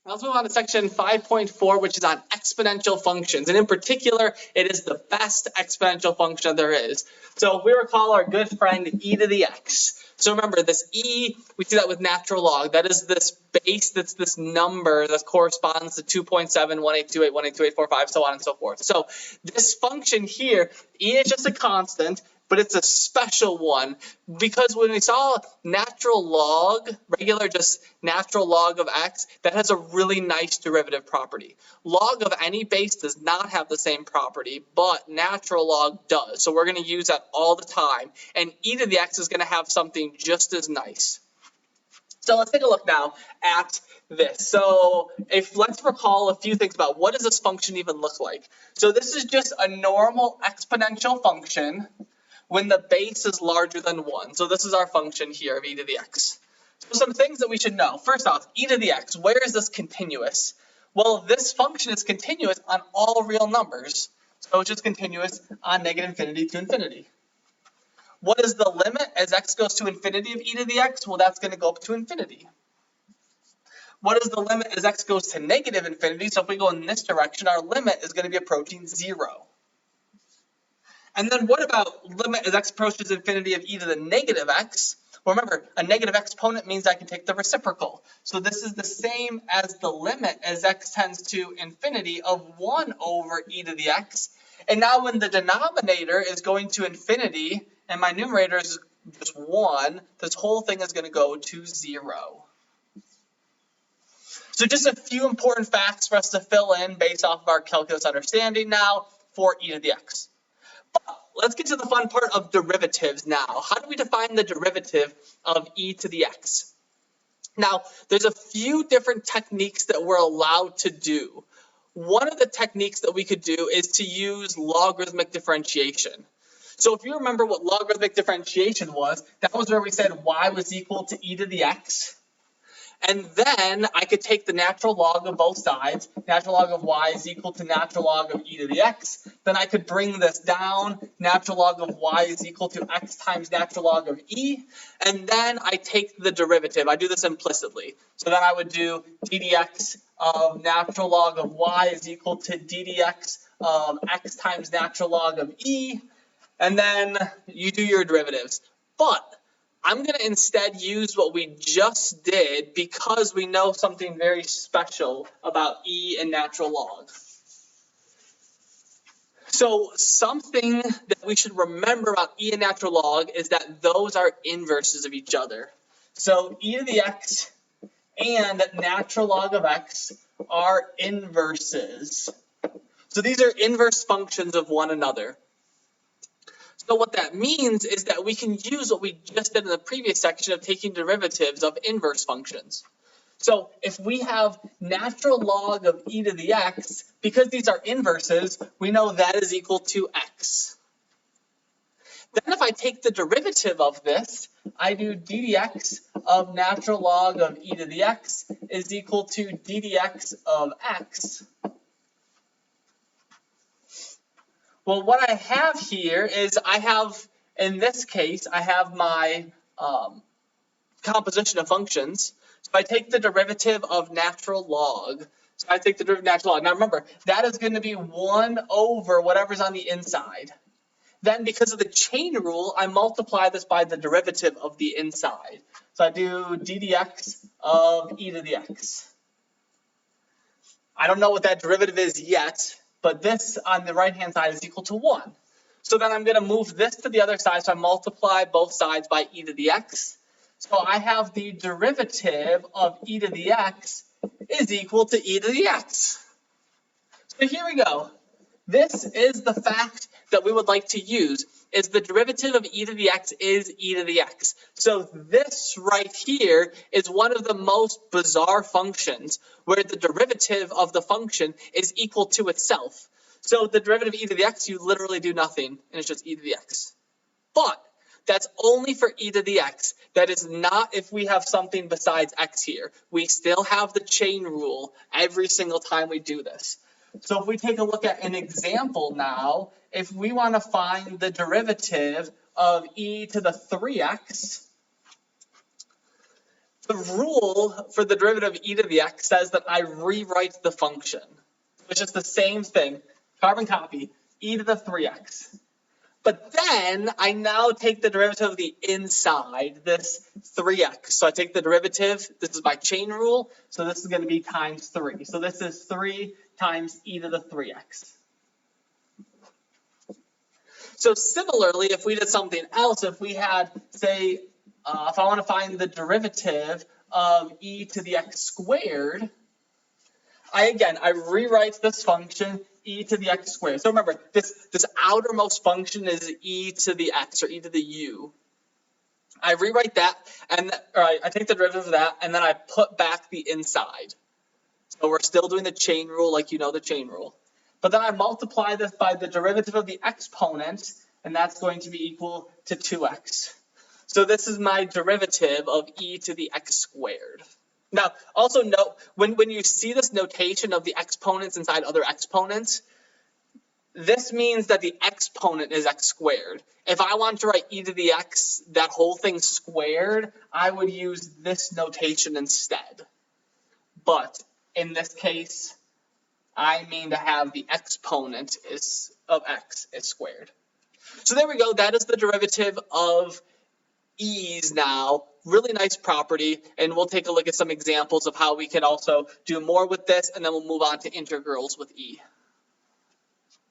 Let's move on to section 5.4, which is on exponential functions. And in particular, it is the best exponential function there is. So we recall our good friend e to the x. So remember, this e, we see that with natural log. That is this base, that's this number that corresponds to 2.7, 1828, 182845, so on and so forth. So this function here, e is just a constant, but it's a special one because when we saw natural log, regular just natural log of x, that has a really nice derivative property. Log of any base does not have the same property, but natural log does. So we're going to use that all the time. And e to the x is going to have something just as nice. So let's take a look now at this. So let's recall a few things about what does this function even look like. So this is just a normal exponential function when the base is larger than 1. So this is our function here of e to the x. So some things that we should know. First off, e to the x, where is this continuous? Well, this function is continuous on all real numbers. So it's just continuous on negative infinity to infinity. What is the limit as x goes to infinity of e to the x? Well, that's going to go up to infinity. What is the limit as x goes to negative infinity? So if we go in this direction, our limit is going to be approaching 0. And then what about limit as x approaches infinity of e to the negative x? Well, remember, a negative exponent means I can take the reciprocal. So this is the same as the limit as x tends to infinity of 1 over e to the x. And now when the denominator is going to infinity and my numerator is just 1, this whole thing is going to go to 0. So just a few important facts for us to fill in based off of our calculus understanding now for e to the x. Let's get to the fun part of derivatives now. How do we define the derivative of e to the x? Now, there's a few different techniques that we're allowed to do. One of the techniques that we could do is to use logarithmic differentiation. So if you remember what logarithmic differentiation was, that was where we said y was equal to e to the x. And then I could take the natural log of both sides. Natural log of y is equal to natural log of e to the x. Then I could bring this down. Natural log of y is equal to x times natural log of e. And then I take the derivative. I do this implicitly. So then I would do d dx of natural log of y is equal to d dx of x times natural log of e. And then you do your derivatives. But I'm going to instead use what we just did because we know something very special about e and natural log. So something that we should remember about e and natural log is that those are inverses of each other. So e to the x and natural log of x are inverses. So these are inverse functions of one another. So what that means is that we can use what we just did in the previous section of taking derivatives of inverse functions. So if we have natural log of e to the x, because these are inverses, we know that is equal to x. Then if I take the derivative of this, I do d dx of natural log of e to the x is equal to d dx of x. Well, what I have here is in this case, I have my composition of functions. So I take the derivative of natural log. So I take the derivative of natural log. Now remember, that is going to be 1 over whatever's on the inside. Then because of the chain rule, I multiply this by the derivative of the inside. So I do d dx of e to the x. I don't know what that derivative is yet, but this on the right-hand side is equal to 1. So then I'm going to move this to the other side, so I multiply both sides by e to the x. So I have the derivative of e to the x is equal to e to the x. So here we go. This is the fact that we would like to use, is the derivative of e to the x is e to the x. So this right here is one of the most bizarre functions where the derivative of the function is equal to itself. So the derivative of e to the x, you literally do nothing, and it's just e to the x. But that's only for e to the x. That is not if we have something besides x here. We still have the chain rule every single time we do this. So if we take a look at an example now, if we want to find the derivative of e to the 3x, The rule for the derivative of e to the x says that I rewrite the function. It's just the same thing, carbon copy, e to the 3x. But then I now take the derivative of the inside, this 3x. So I take the derivative, this is my chain rule, so this is going to be times 3. So this is 3 times e to the 3x. So similarly, if we did something else, if we had, say, if I want to find the derivative of e to the x squared, I rewrite this function e to the x squared. So remember, this outermost function is e to the x, or e to the u. I rewrite that, I take the derivative of that, and then I put back the inside. So we're still doing the chain rule like you know the chain rule. But then I multiply this by the derivative of the exponent, and that's going to be equal to 2x. So this is my derivative of e to the x squared. Now, also note, when you see this notation of the exponents inside other exponents, this means that the exponent is x squared. If I want to write e to the x, that whole thing squared, I would use this notation instead. But in this case, I mean to have the exponent of x is squared. So there we go. That is the derivative of e's now. Really nice property, and we'll take a look at some examples of how we can also do more with this, and then we'll move on to integrals with e.